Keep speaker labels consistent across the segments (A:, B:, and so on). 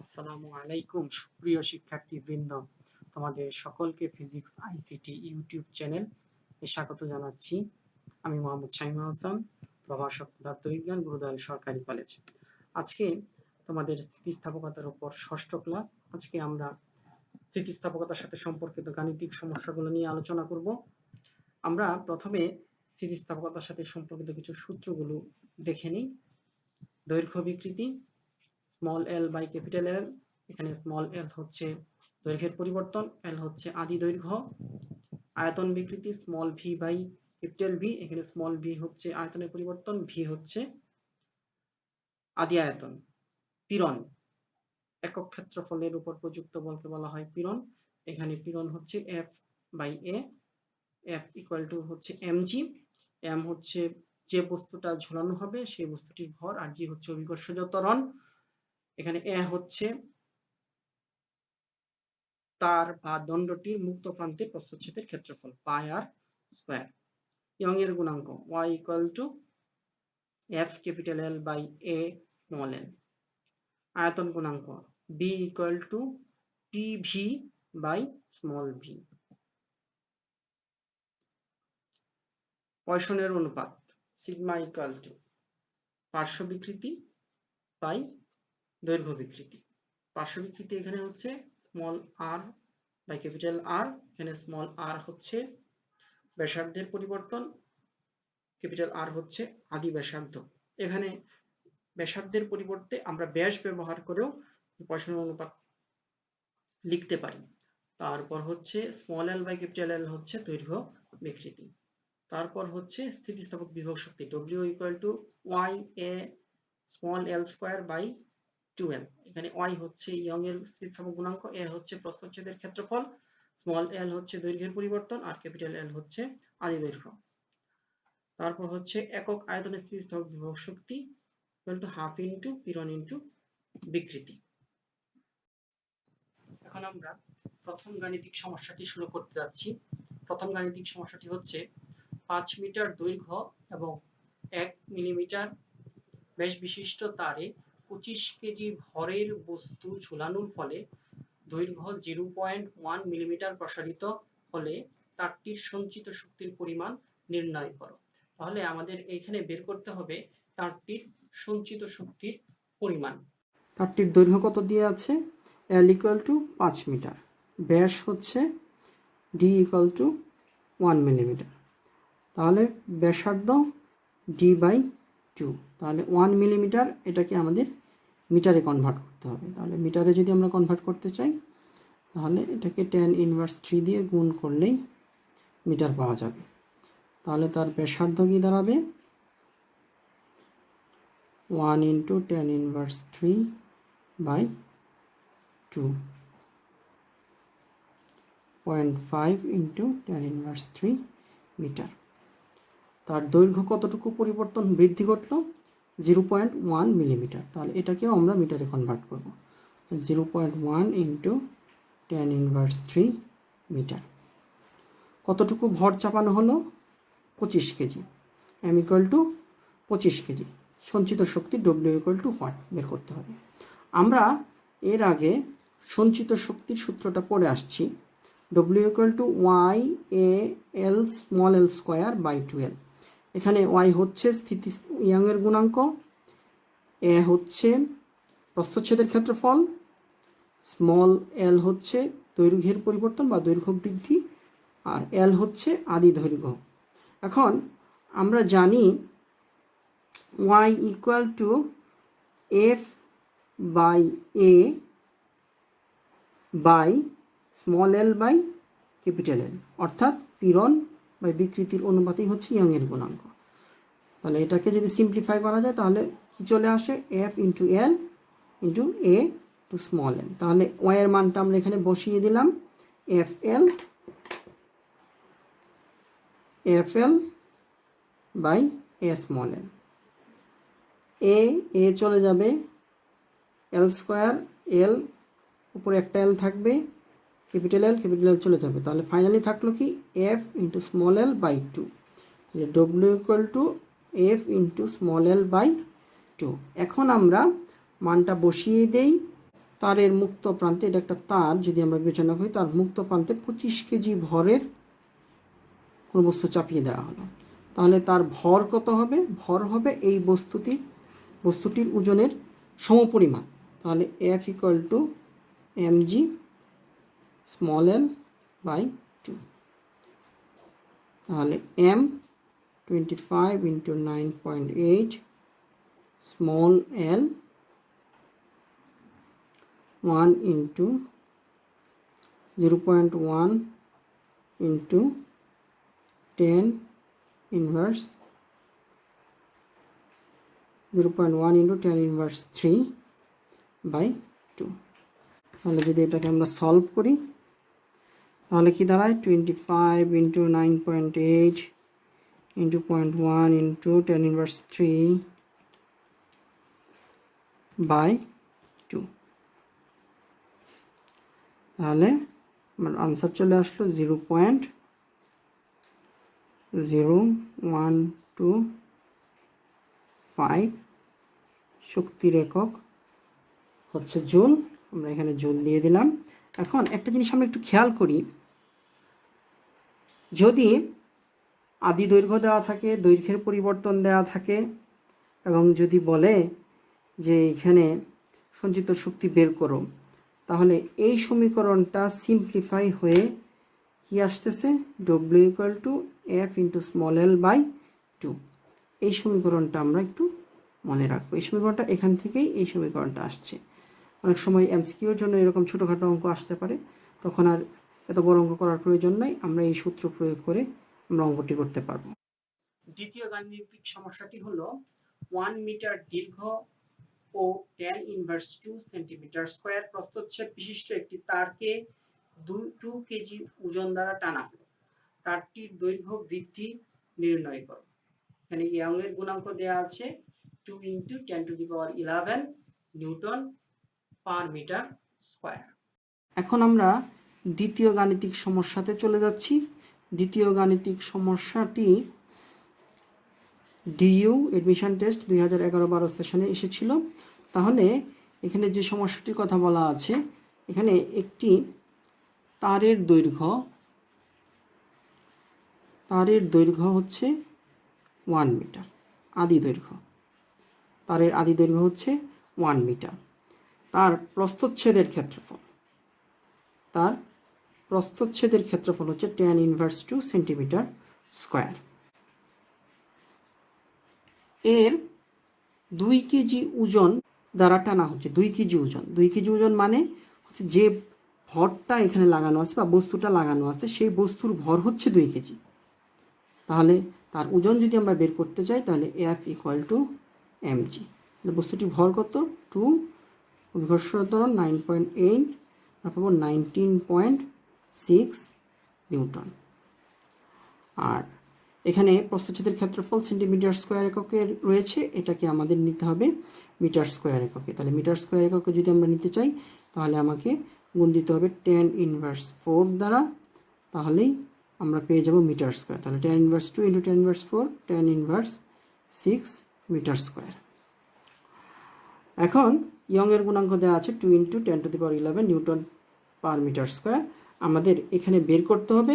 A: আসসালামু আলাইকুম সুপ্রিয় শিক্ষার্থীবৃন্দ, তোমাদের সকলকে ফিজিক্স আইসিটি ইউটিউব চ্যানেল এ স্বাগত জানাচ্ছি। আমি মোহাম্মদ শামীম হাসান, প্রভাষক পদার্থবিজ্ঞান, গুরুদয়াল সরকারি কলেজ। আজকে তোমাদের স্থিতিস্থাপকতার উপর ষষ্ঠ ক্লাস। আজকে আমরা স্থিতিস্থাপকতার সাথে সম্পর্কিত গাণিতিক সমস্যাগুলো নিয়ে আলোচনা করব। আমরা প্রথমে স্থিতিস্থাপকতার সাথে সম্পর্কিত কিছু সূত্রগুলো দেখে নিই। দৈর্ঘ্য বিকৃতি, small L by capital L. এখানে স্মল এল হচ্ছে দৈর্ঘ্যের পরিবর্তন, এল হচ্ছে আদি দৈর্ঘ্য। আয়তন বিকৃতি, small V by capital V. এখানে স্মল ভি হচ্ছে আয়তনের পরিবর্তন, ভি হচ্ছে আদি আয়তন। পীড়ন, একক ক্ষেত্রফলের উপর প্রযুক্ত বলকে বলা হয় পীড়ন। এখানে পীড়ন হচ্ছে F by A. F equal to হচ্ছে এমজি। এম হচ্ছে যে বস্তুটা ঝোলানো হবে সেই বস্তুটির ভর, আর জি হচ্ছে অভিকর্ষজ ত্বরণ। এখানে এ হচ্ছে তার বা দণ্ডটির মুক্ত প্রান্তের প্রস্থচ্ছেদের ক্ষেত্রফল, পাই আর স্কয়ার। ইয়ং এর গুণাঙ্ক y equal to F capital L by A small L. আয়তন গুণাঙ্ক b equal to T V by small V. পয়সনের অনুপাত সিগমা ইকুয়াল টু পার্শ্ব বিকৃতি বাই দৈর্ঘ্য বিকৃতি। পার্শ্ব বিকৃতি এখানে হচ্ছে small R by capital R. এখানে স্মল আর হচ্ছে ব্যাসার্ধের পরিবর্তন, ক্যাপিটাল আর হচ্ছে আদি ব্যাসার্ধ। এখানে ব্যাসার্ধের পরিবর্তে আমরা ব্যাস ব্যবহার করেও পয়সনের অনুপাত লিখতে পারি। তারপর হচ্ছে small L by capital L হচ্ছে দৈর্ঘ্য বিকৃতি। তারপর হচ্ছে স্থিতিস্থাপক বিভব শক্তি W equal to Y A small L square by 2l। এখানে ওয়াই হচ্ছে ইয়ং এর স্থিতিস্থাপক গুণাঙ্ক, এ হচ্ছে প্রস্থচ্ছেদের ক্ষেত্রফল, স্মল এল হচ্ছে দৈর্ঘ্যের পরিবর্তন, আর ক্যাপিটাল এল হচ্ছে আদি দৈর্ঘ্য। তারপর হচ্ছে একক আয়তনের স্থিতিস্থাপক বিভব শক্তি ইকুয়াল টু হাফ ইন্টু পীড়ন ইন্টু বিকৃতি। এখন আমরা প্রথম গাণিতিক সমস্যাটি শুরু করতে যাচ্ছি। প্রথম গাণিতিক সমস্যাটি হচ্ছে 5 মিটার দৈর্ঘ্য এবং 1 মিলিমিটার ব্যাস বিশিষ্ট তারে 25 কেজি ভরের বস্তু ঝুলানোর ফলে দৈর্ঘ্য 0.1 মিলিমিটার প্রসারিত হলে তারটির সঞ্চিত শক্তির পরিমাণ নির্ণয় করো। তাহলে আমাদের এখানে বের করতে হবে তারটির সঞ্চিত শক্তির পরিমাণ। তারটির দৈর্ঘ্য কত দিয়ে আছে? L ইকুয়াল টু 5 মিটার, ব্যাস হচ্ছে D ইকুয়াল টু 1 মিলিমিটার। তাহলে ব্যাসার্ধ D বাই 2। তাহলে 1 মিলিমিটার এটাকে আমাদের মিটারে কনভার্ট করতে হবে। তাহলে মিটারে যদি আমরা কনভার্ট করতে চাই তাহলে এটাকে tan ইনভার্স 3 দিয়ে গুণ করলেই মিটার পাওয়া যাবে। তাহলে তার ব্যাসার্ধ কি দাঁড়াবে? 1 into tan inverse 3 by 2, 0.5 into tan inverse 3 metre. তার দৈর্ঘ্য কতটুকু পরিবর্তন বৃদ্ধি ঘটলো? 0.1 মিলিমিটার। তাহলে এটাকেও আমরা মিটারে কনভার্ট করব। 0.1 ইন্টু tan ইনভার্স 3 মিটার। কতটুকু ভর চাপানো হলো? 25 KG. m equal to 25 KG. সঞ্চিত শক্তি W ইকুয়াল টু হোয়াট বের করতে হবে। আমরা এর আগে সঞ্চিত শক্তির সূত্রটা পড়ে আসছি। W equal to Y A L small L square by 2l। এখানে y হচ্ছে স্থিতি ইয়ং এর গুণাঙ্ক, এ হচ্ছে প্রস্থচ্ছেদের ক্ষেত্রফল, স্মল এল হচ্ছে দৈর্ঘ্যের পরিবর্তন বা দৈর্ঘ্য বৃদ্ধি, আর এল হচ্ছে আদি দৈর্ঘ্য। এখন আমরা জানি y equal to F by A by small L by capital L, অর্থাৎ পীড়ন বা বিকৃতির অনুপাতই হচ্ছে ইয়ং এর গুণাঙ্ক। তাহলে এটাকে যদি সিম্পলিফাই করা যায় তাহলে কি চলে আসে? F into L into A to small L. তাহলে ওয়াই এর মানটা আমরা এখানে বসিয়ে দিলাম, F L by A small L. A চলে যাবে, এল স্কোয়ার, এল উপরে একটা এল থাকবে, ক্যাপিটাল এল চলে যাবে। তাহলে ফাইনালি থাকলো কি? F into small L by 2। তাহলে W equal to F into small L by 2। এখন আমরা মানটা বসিয়ে দেই। তারের মুক্ত প্রান্তে, এটা একটা তার যদি আমরা বিবেচনা করি, তার মুক্ত প্রান্তে 25 কেজি ভরের কোনো বস্তু চাপিয়ে দেওয়া হলো, তাহলে তার ভর কত হবে? ভর হবে এই বস্তুটির ওজনের সমপরিমাণ। তাহলে F equal to mg small l by 2। তাহলে m 25 into 9.8 small l 1 into 0.1 into 10 inverse 0.1 into 10 inverse 3 by 2। তাহলে যদি এটাকে আমরা সলভ করি তাহলে কি দাঁড়ায়? 25 into 9.8 into 0.1 into 10 inverse 3 by 2। তাহলে আমার আনসার চলে আসলো 0.0125 শক্তির একক হচ্ছে জুল। আমরা এখানে জুল দিয়ে দিলাম। এখন একটা জিনিস আমরা একটু খেয়াল করি, যদি আদি দৈর্ঘ্য দেওয়া থাকে, দৈর্ঘ্যের পরিবর্তন দেওয়া থাকে, এবং যদি বলে যে এখানে সঞ্চিত শক্তি বের করো, তাহলে এই সমীকরণটা সিম্পলিফাই হয়ে কি আসতেছে? W equal to F into small l by 2। এই সমীকরণটা আমরা একটু মনে রাখবো। এই সমীকরণটা এখান থেকেই এই সমীকরণটা আসছে। অনেক সময় এমসিকিউর জন্য এরকম ছোটোখাটো অঙ্ক আসতে পারে, তখন আর এত বড় অঙ্ক করার প্রয়োজন নাই, আমরা এই সূত্র প্রয়োগ করে আমরা অঙ্কটি করতে পারবো। দ্বিতীয় গাণিতিক সমস্যাটি হলো 1 মিটার দীর্ঘ ও 10 ইনভার্স 2 সেন্টিমিটার স্কয়ার প্রস্থচ্ছেদ বিশিষ্ট একটি তারকে 2 কেজি ওজন দ্বারা টানা হলো। তারটির দৈর্ঘ্য বৃদ্ধি নির্ণয় করো। এখানে ইয়ং এর গুণাঙ্ক দেওয়া আছে 2 into 10 to the power 11 newton per metre square. এখন আমরা দ্বিতীয় গাণিতিক সমস্যাতে চলে যাচ্ছি। দ্বিতীয় গাণিতিক সমস্যাটি ডিইউ এডমিশন টেস্ট 2011-12 সেশনে এসেছিল। তাহলে এখানে যে সমস্যাটির কথা বলা আছে, এখানে একটি তারের দৈর্ঘ্য হচ্ছে 1 মিটার, আদি দৈর্ঘ্য, তারের আদি দৈর্ঘ্য হচ্ছে 1 মিটার। তার প্রস্থচ্ছেদের ক্ষেত্রফল হচ্ছে 10 ইনভার্স 2 সেন্টিমিটার স্কয়ার। এর 2 কেজি ওজন দ্বারা টানা হচ্ছে। 2 কেজি ওজন মানে হচ্ছে যে ভরটা এখানে লাগানো আছে বা বস্তুটা লাগানো আছে, সেই বস্তুর ভর হচ্ছে 2 কেজি। তাহলে তার ওজন যদি আমরা বের করতে চাই, তাহলে F ইকুয়াল টু mg। বস্তুটির ভর কত? 2, উদ্ঘর্ষণ ত্বরণ 9.8, পাবো 19.6 নিউটন। আর এখানে প্রস্থচ্ছেদের ক্ষেত্রফল সেন্টিমিটার স্কয়ার এককে রয়েছে, এটাকে আমাদের নিতে হবে মিটার স্কয়ার এককে। তাহলে মিটার স্কয়ার এককে যদি আমরা নিতে চাই, তাহলে আমাকে গুণ দিতে হবে 10 ইনভার্স 4 দ্বারা, তাহলেই আমরা পেয়ে যাব মিটার স্কয়ার। তাহলে 10 inverse 2 into 10 inverse 4, 10 inverse 6 metre square. এখন ইয়ং এর গুণাঙ্ক দেওয়া আছে 2 into 10 to the power 11 newton per metre square. আমাদের এখানে বের করতে হবে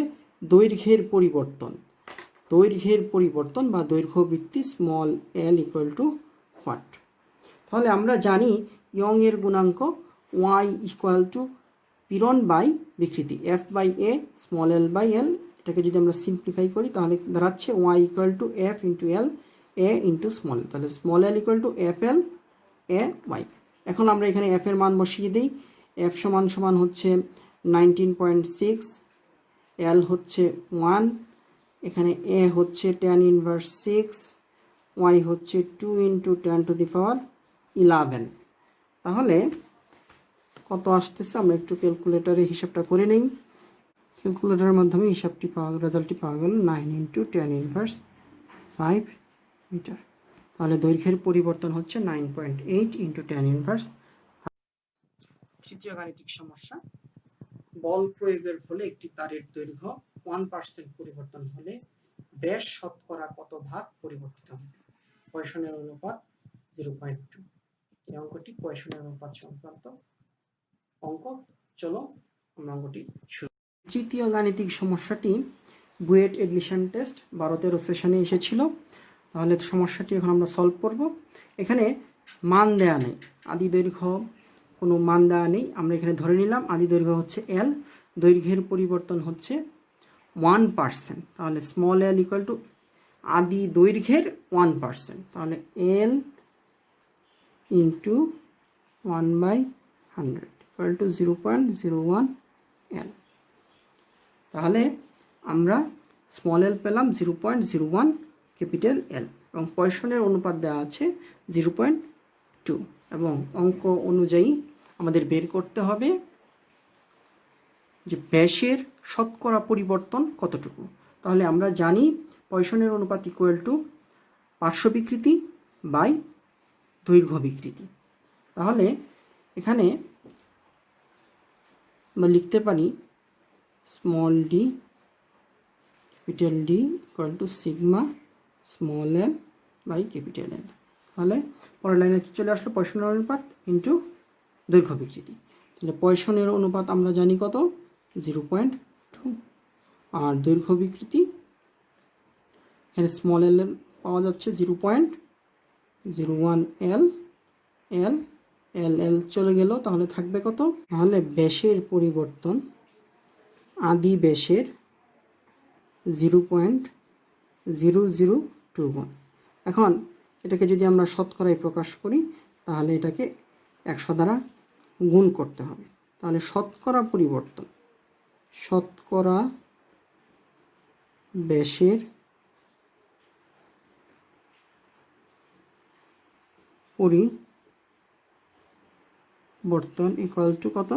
A: দৈর্ঘ্যের পরিবর্তন বা দৈর্ঘ্য বৃদ্ধি small l equal to what. তাহলে আমরা জানি ইয়ং এর গুণাঙ্ক y ইকুয়াল টু পীড়ন বাই বিকৃতি, F by a small l by l। এটাকে যদি আমরা সিম্পলিফাই করি তাহলে দাঁড়াচ্ছে y equal to F into l a into small. তাহলে small l equal to FL a y। এখন আমরা এখানে f এর মান বসিয়ে দিই। f সমান হচ্ছে 19.6, l হচ্ছে 1, এখানে a হচ্ছে 10 ইনভার্স 6, y হচ্ছে 2 ইন্টু 10 টু দি পাওয়ার 11। তাহলে কত আসতেছে আমরা একটু ক্যালকুলেটরে হিসাবটা করে নেই। ক্যালকুলেটরের মাধ্যমে রেজাল্টটি পাওয়া গেল 9 ইন্টু 10 ইনভার্স 5 মিটার। তাহলে দৈর্ঘ্যের পরিবর্তন হচ্ছে 9.8 ইন্টু 10 ইনভার্স। তৃতীয় গাণিতিক সমস্যা, বল প্রয়োগের ফলে একটি তারের দৈর্ঘ্য 1% পরিবর্তন হলে ব্যাস শতকরা কত ভাগ পরিবর্তিত হবে? পয়সনের অনুপাত 0.2। এই অঙ্কটি পয়সনের অনুপাত সংক্রান্ত অঙ্ক। চলো আমরা অঙ্কটি শুরু। তৃতীয় গাণিতিক সমস্যাটি বুয়েট এডমিশন টেস্ট 12-13 সেশনে এসেছিল। তাহলে সমস্যাটি এখন আমরা সলভ করব। এখানে মান দেয়া নেই, আদি দৈর্ঘ্য কোনো মান দেওয়া নেই। আমরা এখানে ধরে নিলাম আদি দৈর্ঘ্য হচ্ছে এল, দৈর্ঘ্যের পরিবর্তন হচ্ছে 1%। তাহলে স্মল এল ইকুয়াল টু আদি দৈর্ঘ্যের 1%, তাহলে এল ইন্টু 1/100 ইকুয়াল টু 0.01 এল। তাহলে আমরা স্মল এল পেলাম 0.01 ক্যাপিটাল এল, এবং পয়সনের অনুপাত দেওয়া আছে 0.2, এবং অঙ্ক অনুযায়ী আমাদের বের করতে হবে যে ব্যাসের শতকরা পরিবর্তন কতটুকু। তাহলে আমরা জানি পয়সনের অনুপাত ইকুয়াল টু পার্শ্ব বিকৃতি বাই দৈর্ঘ্য বিকৃতি। তাহলে এখানে আমরা লিখতে পারি small d capital D equal to sigma small L by capital L. তাহলে পরের লাইনে কি চলে আসলো, পয়সনের অনুপাত ইন্টু দৈর্ঘ্য বিকৃতি। তাহলে পয়সনের অনুপাত আমরা জানি কত, 0.2, আর দৈর্ঘ্য বিকৃতি এখানে স্মল এল পাওয়া যাচ্ছে 0.01 এল, এল এল এল চলে গেল, তাহলে থাকবে কত, তাহলে ব্যাসের পরিবর্তন আদি ব্যাসের 0.0021। এখন এটাকে যদি আমরা শতকরায় প্রকাশ করি তাহলে এটাকে 100 দ্বারা গুণ করতে হবে। তাহলে শতকরা পরিবর্তন, শতকরা ব্যাসের পরিবর্তন ইকুয়াল টু কত,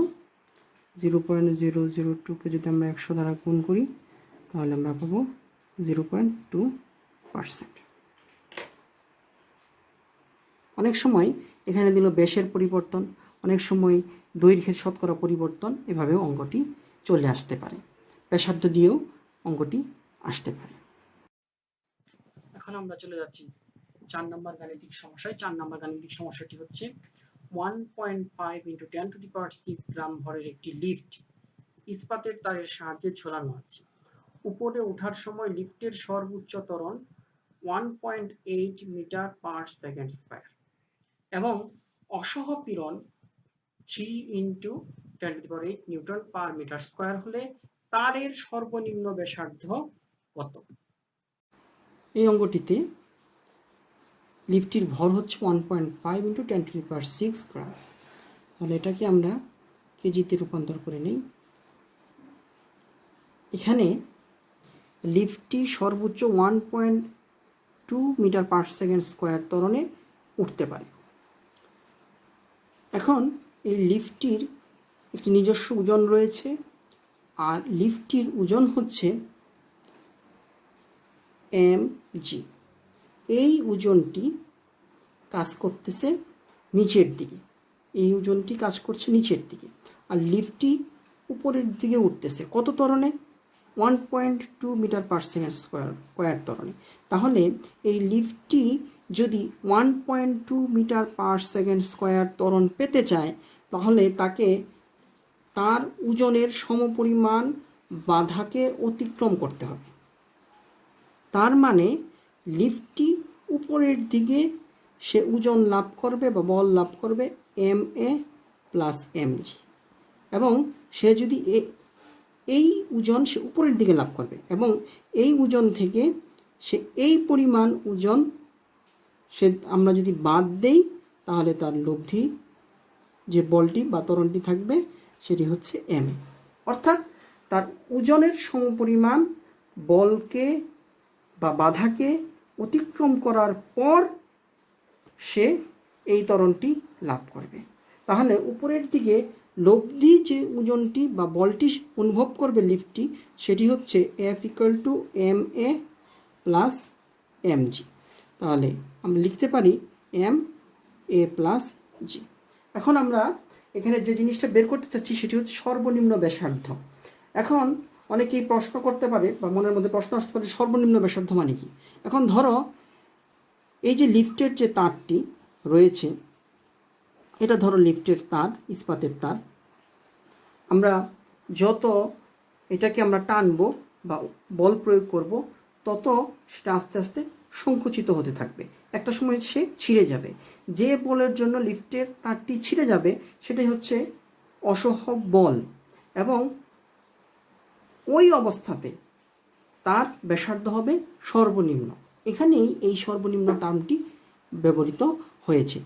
A: 0.002কে যদি আমরা 100 দ্বারা গুণ করি তাহলে আমরা পাবো 0.2%। অনেক সময় এখানে দিল ব্যাসের পরিবর্তন, অনেক সময় দৈর্ঘ্যের শতকরা পরিবর্তন, এভাবেও অঙ্কটি চলে আসতে পারে। ব্যাসার্ধ দিয়েও অঙ্কটি আসতে পারে। এখন আমরা চলে যাচ্ছি 4 নম্বর গাণিতিক সমস্যায়। 4 নম্বর গাণিতিক সমস্যাটি হচ্ছে 1.5 × 10⁶ গ্রাম ভরের একটি লিফট ইস্পাতের তারের সাহায্যে ঝোলানো আছে। উপরে ওঠার সময় লিফটের সর্বোচ্চ ত্বরণ 1.8 মিটার/সেকেন্ড স্কয়ার এবং অসহ পীড়ন 3 × 10⁸ নিউটন/মিটার স্কয়ার হলে তারের সর্বনিম্ন ব্যাসার্ধ কত? এই অঙ্কটিতে লিফটটির ভর হচ্ছে 1.5 × 10⁶ গ্রাম। তাহলে এটাকে আমরা কেজিতে রূপান্তর করে নিই। এখানে লিফটটি সর্বোচ্চ 1.2 মিটার/সেকেন্ড স্কয়ার ত্বরণে উঠতে পারে। এখন এই লিফটটির একটি নিজস্ব ওজন রয়েছে, আর লিফটটির ওজন হচ্ছে mg। এই ওজনটি কাজ করতেছে নিচের দিকে, এই ওজনটি কাজ করছে নিচের দিকে, আর লিফটটি উপরের দিকে উঠতেছে কত ত্বরণে, 1.2 মিটার/সেকেন্ড স্কয়ার ত্বরণে। তাহলে এই লিফটটি যদি 1.2 মিটার/সেকেন্ড স্কয়ার ত্বরণ পেতে চায় তাহলে তাকে তার ওজনের সমপরিমাণ বাধাকে অতিক্রম করতে হবে। তার মানে লিফটটি উপরের দিকে সে ওজন লাভ করবে বা বল লাভ করবে ma + mg, এবং সে যদি এই ওজন সে উপরের দিকে লাভ করবে, এবং এই ওজন থেকে সে এই পরিমাণ ওজন সে আমরা যদি বাদ দেই তাহলে তার লব্ধি যে বলটি বা ত্বরণটি থাকবে সেটি হচ্ছে ma, অর্থাৎ তার ওজনের সমপরিমাণ বলকে বা বাধাকে অতিক্রম করার পর সে এই ত্বরণটি লাভ করবে। তাহলে উপরের দিকে লব্ধি যে ওজনটি বা বলটি অনুভব করবে লিফটটি, সেটি হচ্ছে F = ma + mg। তাহলে আমরা লিখতে পারি ma + g। এখন আমরা এখানে যে জিনিসটা বের করতে চাচ্ছি সেটি হচ্ছে সর্বনিম্ন ব্যাসার্ধ। এখন অনেকেই প্রশ্ন করতে পারে বা মনের মধ্যে প্রশ্ন আসতে পারে সর্বনিম্ন ব্যাসার্ধ মানে কি। এখন ধরো এই যে লিফটের যে তারটি রয়েছে, এটা ধরো লিফটের তার, ইস্পাতের তার, আমরা যত এটাকে আমরা টানবো বা বল প্রয়োগ করব, তত সেটা আস্তে আস্তে সংকুচিত হতে থাকবে, একটা সময় সে ছিঁড়ে যাবে। যে বলের জন্য লিফটের তারটি ছিঁড়ে যাবে সেটাই হচ্ছে অসহগ বল, এবং ওই অবস্থাতে তার ব্যাসার্ধ হবে সর্বনিম্ন। এখানেই এই সর্বনিম্ন টার্মটি ব্যবহৃত হয়েছে।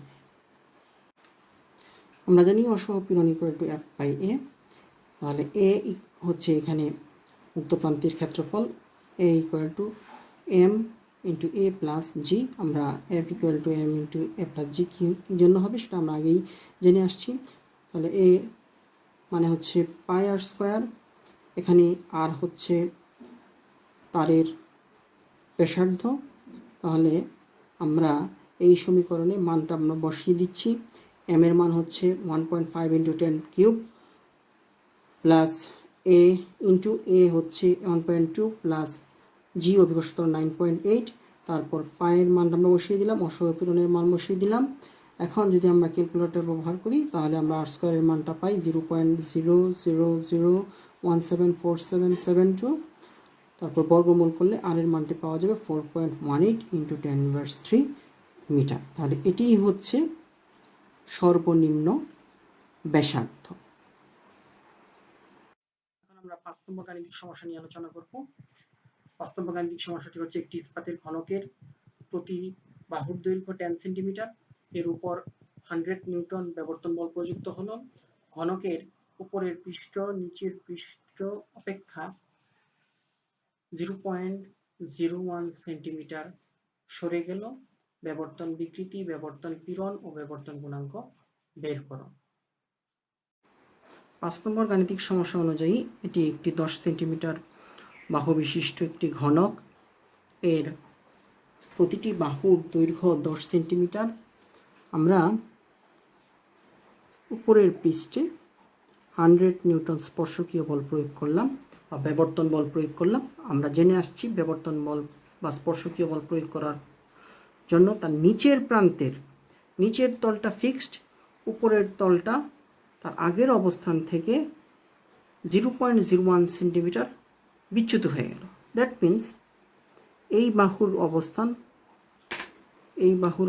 A: আমরা জানি অসহগ পীড়ন equal to F by A. তাহলে এ হচ্ছে এখানে মুক্ত প্রান্তের ক্ষেত্রফল, A equal to M into A plus G. আমরা F equal to M into A plus G কী জন্য হবে সেটা আমরা আগেই জেনে আসছি। তাহলে এ মানে হচ্ছে পাই আর স্কোয়ার, এখানে আর হচ্ছে তারের ব্যাসার্ধ। তাহলে আমরা এই সমীকরণে মানটা আমরা বসিয়ে দিচ্ছি। এম এর মান হচ্ছে 1.5 ইন্টু 10 কিউব প্লাস এ ইন্টু এ হচ্ছে 1.2 প্লাস জি অভিকর্ষতল 9.8। তারপর পায়ের মান আমরা বসিয়ে দিলাম, অসহগ পীড়নের মান বসিয়ে দিলাম। এখন যদি আমরা ক্যালকুলেটর ব্যবহার করি তাহলে আমরা আর স্কোয়ারের মানটা পাই 0.000174772। তারপর বর্গমূল করলে আর এর মানটি পাওয়া যাবে 4.18 ইন্টু 10⁻³ মিটার। তাহলে এটিই হচ্ছে সর্বনিম্ন ব্যাসার্ধ। এখন আমরা 5 নম্বর গাণিতিক সমস্যা নিয়ে আলোচনা করব। 5 নম্বর গাণিতিক সমস্যাটি হচ্ছে একটি ইস্পাতের ঘনকের প্রতি বাহুর দৈর্ঘ্য 10 সেন্টিমিটার, এর উপর 100 নিউটন বিবর্তন বল প্রযুক্ত হলো। ঘনকের উপরের পৃষ্ঠ নিচের পৃষ্ঠ অপেক্ষা 0.01 সেন্টিমিটার সরে গেল। বিবর্তন বিকৃতি, বিবর্তন পীড়ন ও বিবর্তন গুণাঙ্ক বের করো। 5 নম্বর গাণিতিক সমস্যা অনুযায়ী এটি একটি 10 সেন্টিমিটার বাহু বিশিষ্ট একটি ঘনক, এর প্রতিটি বাহুর দৈর্ঘ্য 10 সেন্টিমিটার। আমরা উপরের পৃষ্ঠে 100 নিউটন স্পর্শকীয় বল প্রয়োগ করলাম বা বিবর্তন বল প্রয়োগ করলাম। আমরা জেনে আসছি বিবর্তন বল বা স্পর্শকীয় বল প্রয়োগ করার জন্য তার নিচের তলটা ফিক্সড, উপরের তলটা তার আগের অবস্থান থেকে 0.01 সেন্টিমিটার বিচ্যুত হয়ে গেল। দ্যাট মিন্স এই বাহুর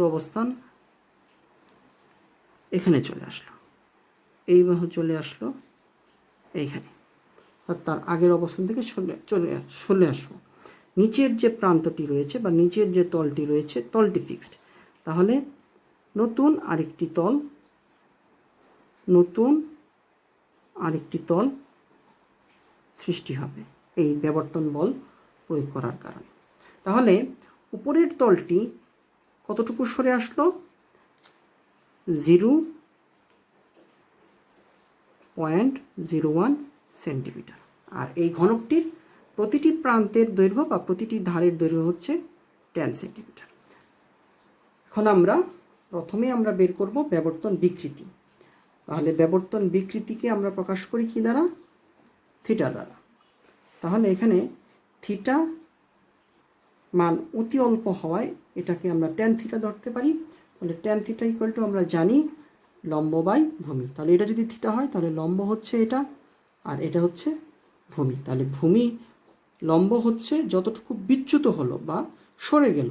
A: অবস্থান এখানে চলে আসলো, এই বাহু চলে আসলো এইখানে, আর তার আগের অবস্থান থেকে চলে আসলো। নিচের যে প্রান্তটি রয়েছে বা নিচের যে তলটি রয়েছে, তলটি ফিক্সড। তাহলে নতুন আরেকটি তল সৃষ্টি হবে এই বিবর্তন বল প্রয়োগ করার কারণে। তাহলে উপরের তলটি কতটুকু সরে আসলো? 0.01 সেন্টিমিটার। আর এই ঘনকটির প্রতিটি প্রান্তের দৈর্ঘ্য বা প্রতিটি ধারের দৈর্ঘ্য হচ্ছে 10 সেন্টিমিটার। এখন প্রথমে আমরা বের করব বিবর্তন বিকৃতি। তাহলে বিবর্তন বিকৃতিকে আমরা প্রকাশ করি কি দ্বারা? থিটা দ্বারা। তাহলে এখানে থিটা মান অতি অল্প হওয়ায় এটাকে আমরা tan থিটা ধরতে পারি। তাহলে tan থিটা ইকুয়াল টু আমরা জানি লম্ব বাই ভূমি। তাহলে এটা যদি থিটা হয় তাহলে লম্ব হচ্ছে এটা, আর এটা হচ্ছে ভূমি। তাহলে লম্ব হচ্ছে যতটুকু বিচ্যুত হলো বা সরে গেল,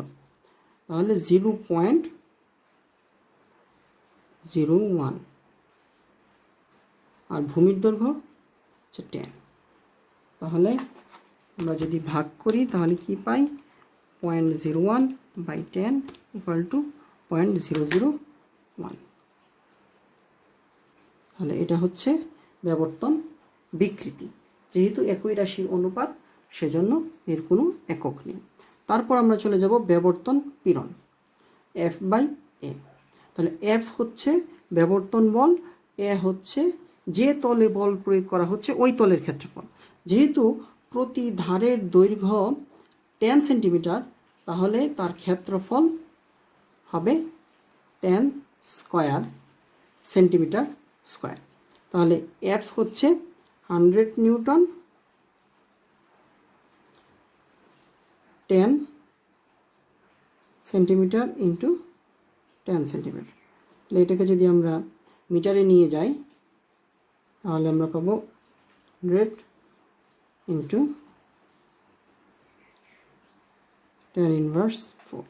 A: তাহলে 0.01, আর ভূমির দৈর্ঘ্য হচ্ছে 10। তাহলে আমরা যদি ভাগ করি তাহলে কি পাই? 0.01 বাই 10 ইকুয়াল টু 0.001। তাহলে এটা হচ্ছে বিবর্তন বিকৃতি। যেহেতু একই রাশির অনুপাত সেজন্য এর কোনো একক নেই। তারপর আমরা চলে যাব বিবর্তন পীড়ন, এফ বাই এ। তাহলে এফ হচ্ছে বিবর্তন বল, এ হচ্ছে যে তলে বল প্রয়োগ করা হচ্ছে ওই তলের ক্ষেত্রফল। যেহেতু প্রতি ধারের দৈর্ঘ্য 10 সেন্টিমিটার, তাহলে তার ক্ষেত্রফল হবে 10 স্কয়ার সেন্টিমিটার স্কয়ার। তাহলে এফ হচ্ছে 100 নিউটন 10 সেন্টিমিটার ইন্টু 10 সেন্টিমিটার। তাহলে এটাকে যদি আমরা মিটারে নিয়ে যাই তাহলে আমরা পাবো 100 ইন্টু 10 ইনভার্স 4।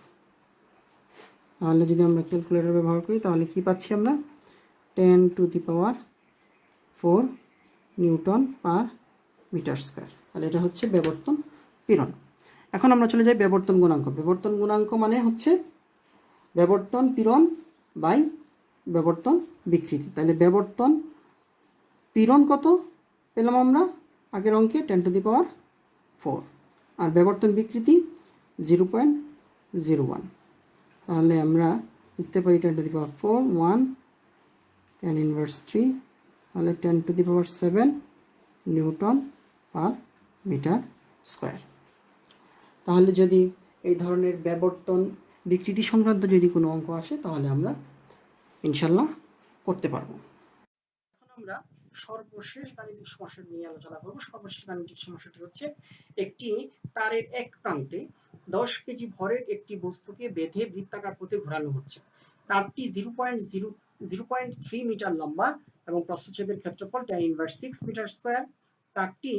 A: তাহলে যদি আমরা ক্যালকুলেটর ব্যবহার করি তাহলে কি পাচ্ছি আমরা 10 to the power 4 newton per metre square. তাহলে এটা হচ্ছে বিবর্তন পীড়ন। এখন আমরা চলে যাই বিবর্তন গুণাঙ্ক। বিবর্তন গুণাঙ্ক মানে হচ্ছে বিবর্তন পীড়ন বাই বিবর্তন বিকৃতি। তাহলে বিবর্তন পীড়ন কত পেলাম আমরা আগের অঙ্কে 10 টু দি পাওয়ার 4, আর বিবর্তন বিকৃতি 0.01। তাহলে আমরা লিখতে পারি 10 টু দি পাওয়ার 4 1 10 ইনভার্স 3, তাহলে 10 to the power 7 newton per metre square. তাহলে যদি এই ধরনের বিবর্তন বিকৃতি সংক্রান্ত যদি কোনো অঙ্ক আসে তাহলে আমরা ইনশাল্লাহ করতে পারবো। এখন আমরা সর্বশেষ গাণিতিক সমস্যা নিয়ে আলোচনা করব। সর্বশেষ গাণিতিক সমস্যাটি হচ্ছে একটি তারের এক প্রান্তে 10 কেজি ভরের একটি বস্তুকে বেঁধে বৃত্তাকার পথে ঘোরানো হচ্ছে। তারটি 0.3 মিটার লম্বা এবং প্রস্থচ্ছেদের ক্ষেত্রফল 10 ইনভার্স 6 মিটার স্কয়ার। তারটি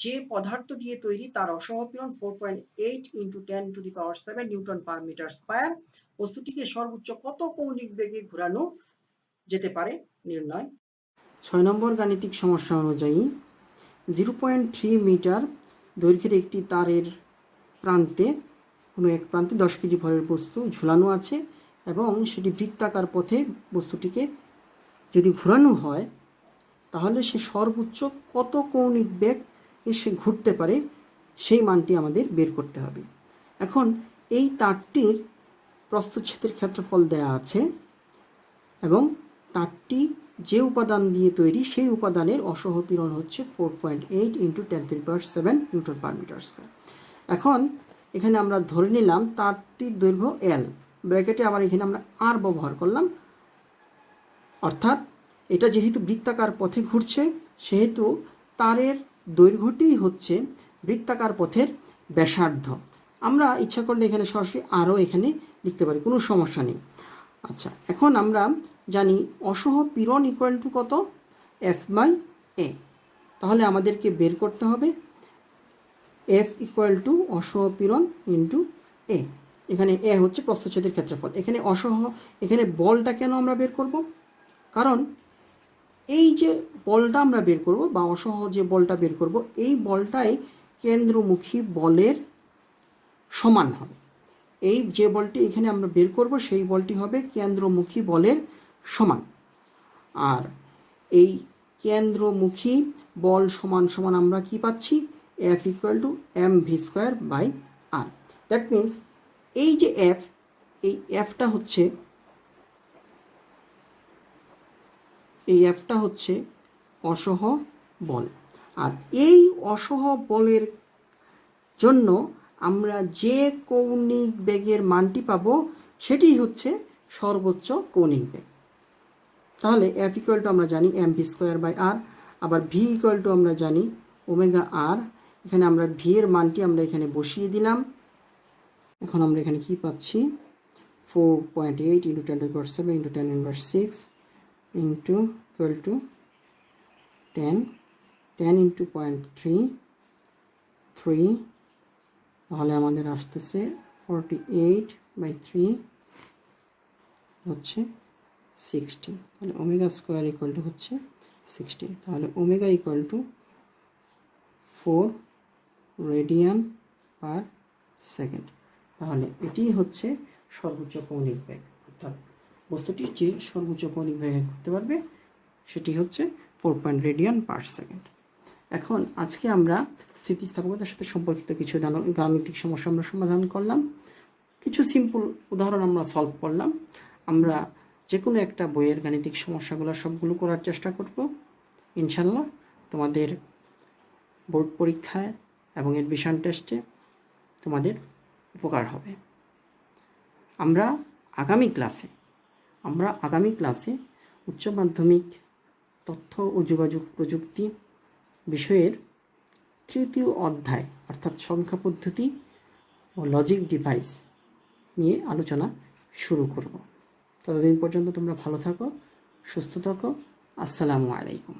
A: যে পদার্থ দিয়ে তৈরি তার অসহপীড়ন 4.8 into 10 to the power 7 newton per metre square. বস্তুটিকে সর্বোচ্চ কত কৌণিক বেগে ঘোরানো যেতে পারে নির্ণয়। 6 নম্বর গাণিতিক সমস্যা অনুযায়ী 0.3 মিটার দৈর্ঘ্যের একটি তারের প্রান্তে কোনো এক প্রান্তে 10 কেজি ভরের বস্তু ঝুলানো আছে এবং সেটি বৃত্তাকার পথে বস্তুটিকে যদি ঘোরানো হয় তাহলে সে সর্বোচ্চ কত কৌণিক বেগ এসে ঘুরতে পারে সেই মানটি আমাদের বের করতে হবে। এখন এই তারটির প্রস্থচ্ছেদের ক্ষেত্রফল দেয়া আছে এবং তারটি যে উপাদান দিয়ে তৈরি সেই উপাদানের অসহপীড়ন হচ্ছে 4.8 into 10 to the power 7 newton per metre square. এখন এখানে আমরা ধরে নিলাম তারটির দৈর্ঘ্য L, ব্র্যাকেটে আবার এখানে আমরা R ব্যবহার করলাম, অর্থাৎ এটা যেহেতু বৃত্তাকার পথে ঘুরছে সেহেতু তারের দৈর্ঘ্যটি হচ্ছে বৃত্তাকার পথের ব্যাসার্ধ। আমরা ইচ্ছা করলে এখানে সরাসরি আরও এখানে লিখতে পারি, কোনো সমস্যা নেই। আচ্ছা, এখন আমরা জানি অসহপীড়ন ইকুয়াল টু কত, F/A। তাহলে আমাদেরকে বের করতে হবে F ইকুয়াল টু অসহপীড়ন ইন্টু A। এখানে A হচ্ছে প্রস্থচ্ছেদের ক্ষেত্রফল। এখানে বলটা কেন আমরা বের করব, কারণ এই যে বলটা আমরা বের করব বা অসহ যে বলটা বের করব এই বলটাই কেন্দ্রমুখী বলের সমান হবে। এই যে বলটি এখানে আমরা বের করব সেই বলটি হবে কেন্দ্রমুখী বলের সমান। আর এই কেন্দ্রমুখী বল সমান সমান আমরা কি পাচ্ছি, F equal to mv square by r। That means এই যে F, এই Fটা হচ্ছে অসহ বল, আর এই অসহ বলের জন্য আমরা যে কৌণিক বেগের মানটি পাবো সেটি হচ্ছে সর্বোচ্চ কৌণিক বেগ। তাহলে F ইকুয়াল টু আমরা জানি mv স্কয়ার বাই r, আবার V ইকুয়াল টু আমরা জানি ওমেগা r। এখানে আমরা V এর মানটি আমরা এখানে বসিয়ে দিলাম। এখন আমরা এখানে কি পাচ্ছি, 4.8 into 10 to the power 7 into 10 inverse 6 into equal to 10 into 0.3, তাহলে আমাদের আসতেছে 48/3 হচ্ছে 60। তাহলে ওমেগা স্কয়ার ইকুয়াল টু হচ্ছে 60। তাহলে omega equal to 4 radian per second. তাহলে এটি হচ্ছে সর্বোচ্চ কৌণিক বেগ, অর্থাৎ বস্তুটি যে সর্বোচ্চ কৌণিক বেগে ঘুরতে পারবে সেটি হচ্ছে 4 রেডিয়ান পার সেকেন্ড। এখন আজকে আমরা স্থিতিস্থাপকতার সাথে সম্পর্কিত কিছু গাণিতিক সমস্যা আমরা সমাধান করলাম, কিছু সিম্পল উদাহরণ আমরা সলভ করলাম। আমরা যে কোনো একটা বইয়ের গাণিতিক সমস্যাগুলো সবগুলো করার চেষ্টা করব ইনশাল্লাহ। তোমাদের বোর্ড পরীক্ষায় এবং এডমিশন টেস্টে তোমাদের উপকার হবে। আমরা আগামী ক্লাসে উচ্চ মাধ্যমিক তথ্য ও যোগাযোগ প্রযুক্তি বিষয়ের 3য় অধ্যায় অর্থাৎ সংখ্যা পদ্ধতি ও লজিক ডিভাইস নিয়ে আলোচনা শুরু করব। ততদিন পর্যন্ত তোমরা ভালো থাকো, সুস্থ থাকো। আসসালামু আলাইকুম।